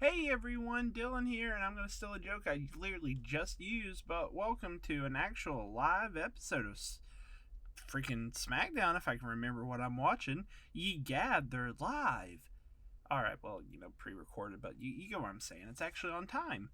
Hey everyone, Dylan here, and I'm going to steal a joke I literally just used, but welcome to an actual live episode of freaking SmackDown, if I can remember what I'm watching. Ye gad, they're live. Alright, well, pre recorded, but you get what I'm saying. It's actually on time.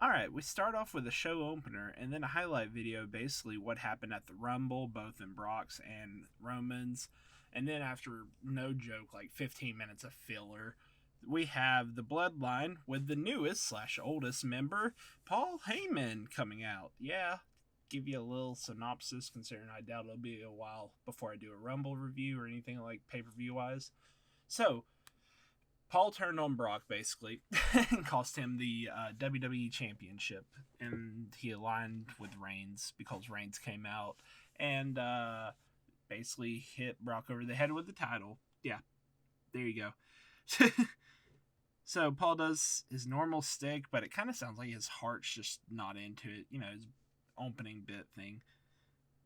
Alright, we start off with a show opener, and then a highlight video, basically what happened at the Rumble, both in Brock's and Roman's. And then after, no joke, like 15 minutes of filler, we have the Bloodline with the newest / oldest member, Paul Heyman, coming out. Yeah, give you a little synopsis, considering I doubt it'll be a while before I do a Rumble review or anything like pay-per-view wise. So, Paul turned on Brock, basically, and cost him the WWE Championship, and he aligned with Reigns because Reigns came out and basically hit Brock over the head with the title. Yeah, there you go. So Paul does his normal stick, but it kind of sounds like his heart's just not into it, his opening bit thing.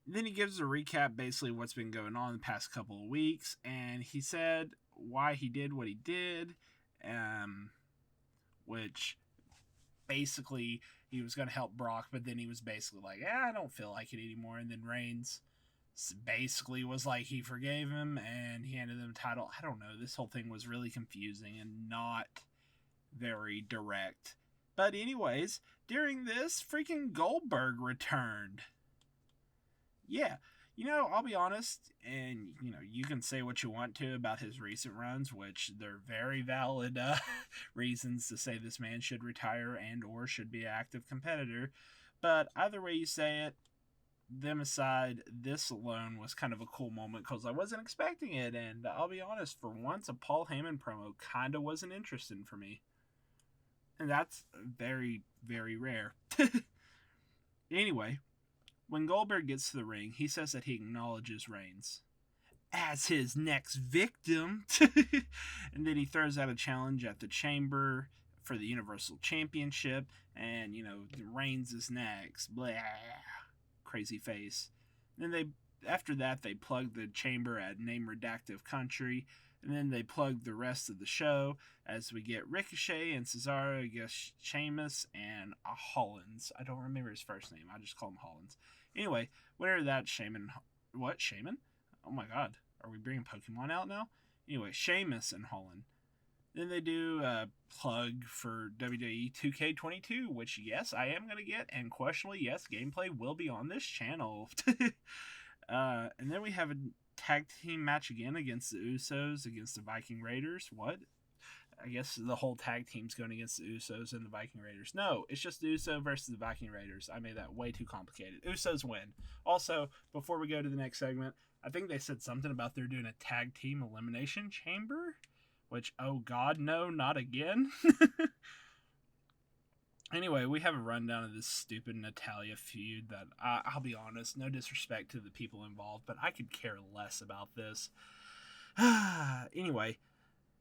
Then he gives a recap, basically what's been going on the past couple of weeks, and he said why he did what he did, which basically he was going to help Brock, but then he was basically like, I don't feel like it anymore, and then Reigns basically was like he forgave him and he handed him the title. I don't know, this whole thing was really confusing and not very direct. But anyways, during this, freaking Goldberg returned. Yeah, I'll be honest, and you can say what you want to about his recent runs, which they're very valid reasons to say this man should retire and or should be an active competitor. But either way you say it, them aside, this alone was kind of a cool moment because I wasn't expecting it, and I'll be honest, for once a Paul Heyman promo kind of wasn't interesting for me. And that's very, very rare. Anyway, when Goldberg gets to the ring, he says that he acknowledges Reigns as his next victim. And then he throws out a challenge at the Chamber for the Universal Championship, and, Reigns is next. Blah. Crazy face. Then after that they plugged the Chamber at Name Redactive Country, and then they plugged the rest of the show as we get Ricochet and Cesaro against Sheamus and Hollins. I don't remember his first name, I just call him Hollins. Anyway, whatever that Shaman. What? Shaman? Oh my god, are we bringing Pokemon out now? Anyway, Sheamus and Holland. Then they do a plug for WWE 2K22, which, yes, I am going to get, and questionably, yes, gameplay will be on this channel. And then we have a tag team match again against the Usos, against the Viking Raiders. What? I guess the whole tag team's going against the Usos and the Viking Raiders. No, it's just the Usos versus the Viking Raiders. I made that way too complicated. Usos win. Also, before we go to the next segment, I think they said something about they're doing a tag team elimination chamber. Which, oh god, no, not again. Anyway, we have a rundown of this stupid Natalya feud that, I'll be honest, no disrespect to the people involved, but I could care less about this. Anyway,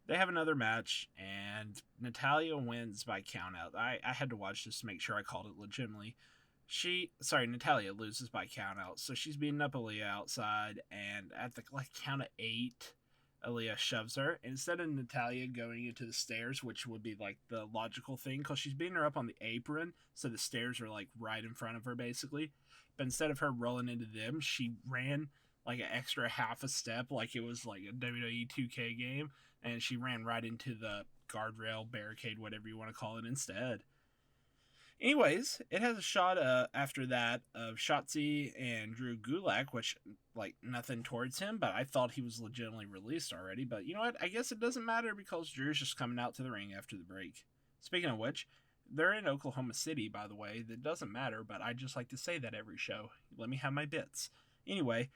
they have another match, and Natalya wins by countout. I had to watch this to make sure I called it legitimately. Natalya loses by countout, so she's beating up Aaliyah outside, and at the count of 8... Aaliyah shoves her. Instead of Natalya going into the stairs, which would be like the logical thing, because she's beating her up on the apron, so the stairs are like right in front of her basically. But instead of her rolling into them, she ran like an extra half a step, like it was like a WWE 2K game, and she ran right into the guardrail, barricade, whatever you want to call it instead. Anyways, it has a shot after that of Shotzi and Drew Gulak, which, like, nothing towards him, but I thought he was legitimately released already. But you know what? I guess it doesn't matter because Drew's just coming out to the ring after the break. Speaking of which, they're in Oklahoma City, by the way. That doesn't matter, but I just like to say that every show. Let me have my bits. Anyway,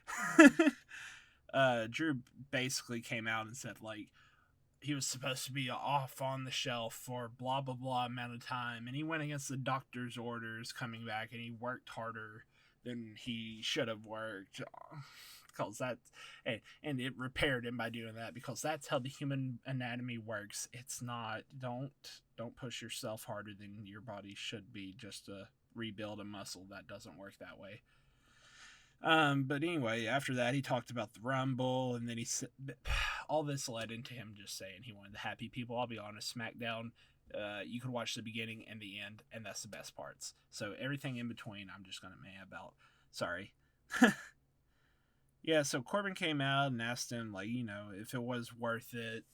Drew basically came out and said, like, he was supposed to be off on the shelf for blah, blah, blah amount of time. And he went against the doctor's orders coming back, and he worked harder than he should have worked. Because that's, and it repaired him by doing that, because that's how the human anatomy works. It's not, don't push yourself harder than your body should be just to rebuild a muscle. That doesn't work that way. But anyway, after that, he talked about the Rumble, and then he said all this led into him just saying he wanted the happy people. I'll be honest, SmackDown You could watch the beginning and the end, and that's the best parts. So everything in between, I'm just gonna meh about. Sorry. Yeah, so Corbin came out and asked him, like, if it was worth it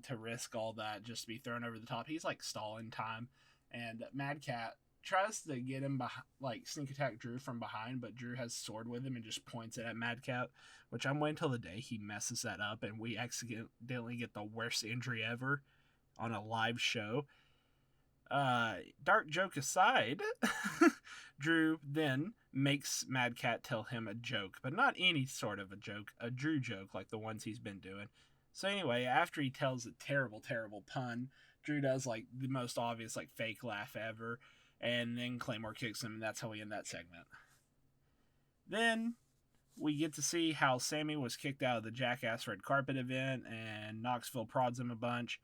to risk all that, just to be thrown over the top. He's like stalling time, and Mad Cat tries to get him like sneak attack Drew from behind, but Drew has sword with him and just points it at Mad Cat, which I'm waiting till the day he messes that up and we accidentally get the worst injury ever on a live show. Dark joke aside, Drew then makes Mad Cat tell him a joke, but not any sort of a joke, a Drew joke like the ones he's been doing. So anyway, after he tells a terrible, terrible pun, Drew does like the most obvious like fake laugh ever, and then Claymore kicks him, and that's how we end that segment. Then we get to see how Sammy was kicked out of the Jackass Red Carpet event, and Knoxville prods him a bunch.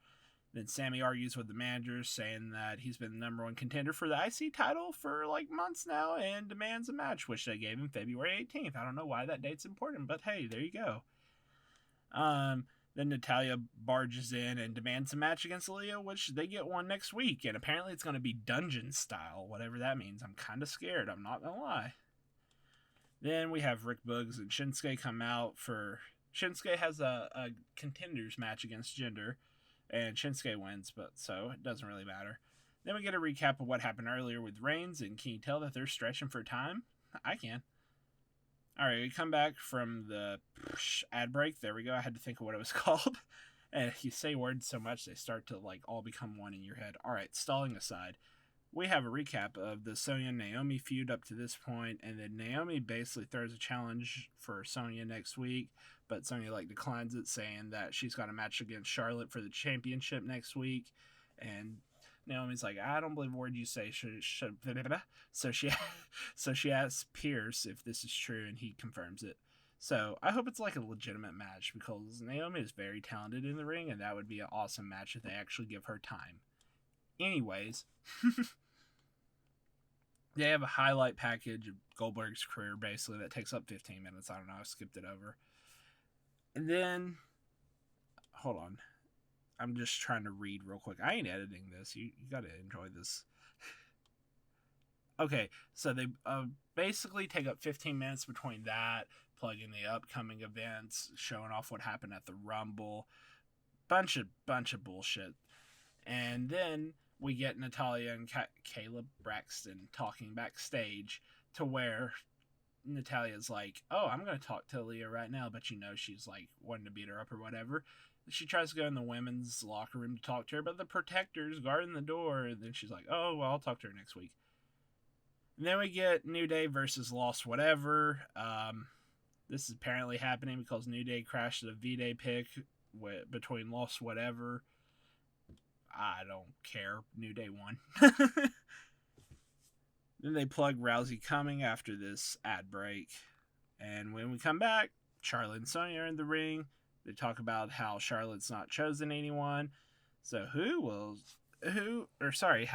Then Sammy argues with the managers, saying that he's been the number one contender for the IC title for like months now and demands a match, which they gave him February 18th. I don't know why that date's important, but hey, there you go. Then Natalya barges in and demands a match against Aaliyah, which they get one next week, and apparently it's going to be dungeon style, whatever that means. I'm kind of scared, I'm not going to lie. Then we have Rick Boogs and Shinsuke come out for... Shinsuke has a contenders match against Jinder, and Shinsuke wins, but so it doesn't really matter. Then we get a recap of what happened earlier with Reigns, and can you tell that they're stretching for time? I can. Alright, we come back from the ad break. There we go. I had to think of what it was called. And you say words so much, they start to like all become one in your head. Alright, stalling aside, we have a recap of the Sonya and Naomi feud up to this point, and then Naomi basically throws a challenge for Sonya next week, but Sonya like declines it, saying that she's got a match against Charlotte for the championship next week, and Naomi's like, I don't believe a word you say. So she asks Pierce if this is true, and he confirms it. So I hope it's like a legitimate match, because Naomi is very talented in the ring, and that would be an awesome match if they actually give her time. Anyways, they have a highlight package of Goldberg's career, basically, that takes up 15 minutes. I don't know, I skipped it over. And then, hold on. I'm just trying to read real quick. I ain't editing this. You got to enjoy this. Okay, so they basically take up 15 minutes between that, plugging the upcoming events, showing off what happened at the Rumble. Bunch of bullshit. And then we get Natalya and Caleb Braxton talking backstage, to where Natalya's like, oh, I'm going to talk to Leah right now, but she's like wanting to beat her up or whatever. She tries to go in the women's locker room to talk to her, but the protector's guarding the door, and then she's like, oh, well, I'll talk to her next week. And then we get New Day versus Lost Whatever. This is apparently happening because New Day crashed a V-Day pick between Lost Whatever. I don't care. New Day won. Then they plug Rousey coming after this ad break. And when we come back, Charlotte and Sonya are in the ring. They talk about how Charlotte's not chosen anyone. So how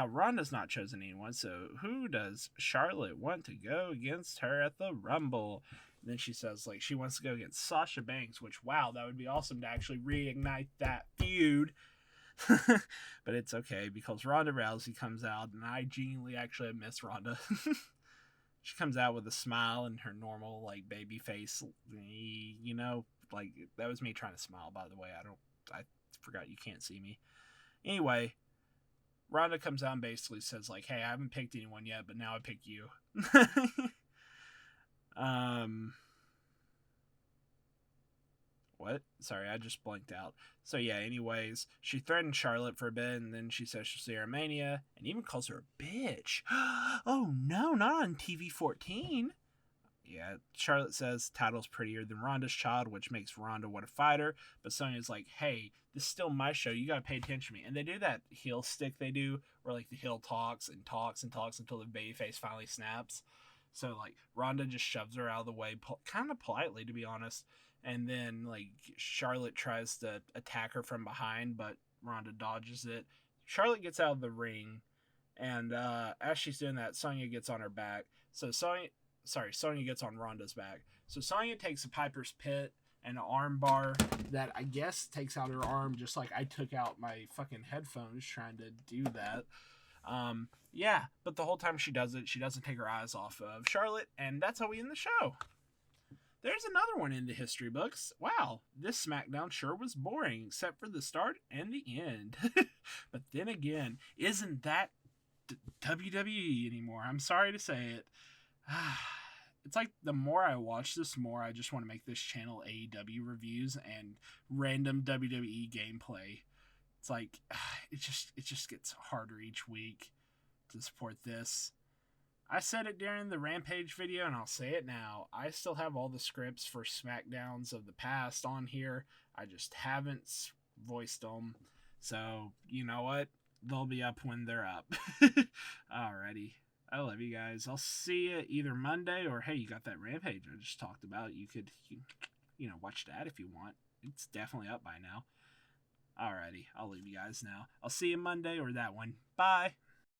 Ronda's not chosen anyone. So who does Charlotte want to go against her at the Rumble? And then she says, like, she wants to go against Sasha Banks, which, wow, that would be awesome to actually reignite that feud. But it's okay, because Ronda Rousey comes out, and I genuinely actually miss Ronda. She comes out with a smile and her normal, like, baby face, like, that was me trying to smile, by the way. I forgot you can't see me. Anyway, Ronda comes out and basically says, like, hey, I haven't picked anyone yet, but now I pick you. What? Sorry, I just blanked out. So yeah, anyways, she threatened Charlotte for a bit, and then she says she'll see her at Mania, and even calls her a bitch. Oh no, not on TV 14. Yeah, Charlotte says title's prettier than Ronda's child, which makes Ronda what a fighter, but Sonya's like, hey, this is still my show, you gotta pay attention to me. And they do that heel stick they do, where like the heel talks and talks and talks until the babyface finally snaps. So like, Ronda just shoves her out of the way, kind of politely, to be honest. And then, like, Charlotte tries to attack her from behind, but Ronda dodges it. Charlotte gets out of the ring, and as she's doing that, Sonya gets on her back. So Sonya gets on Ronda's back. So Sonya takes a Piper's Pit and an arm bar that I guess takes out her arm, just like I took out my fucking headphones trying to do that. Yeah, but the whole time she does it, she doesn't take her eyes off of Charlotte, and that's how we end the show. There's another one in the history books. Wow, this SmackDown sure was boring, except for the start and the end. But then again, isn't that WWE anymore? I'm sorry to say it. It's like the more I watch this, more I just want to make this channel AEW reviews and random WWE gameplay. It's like it just gets harder each week to support this. I said it during the Rampage video, and I'll say it now. I still have all the scripts for SmackDowns of the past on here. I just haven't voiced them. So, you know what? They'll be up when they're up. Alrighty. I love you guys. I'll see you either Monday or, hey, you got that Rampage I just talked about. You could, watch that if you want. It's definitely up by now. Alrighty. I'll leave you guys now. I'll see you Monday or that one. Bye.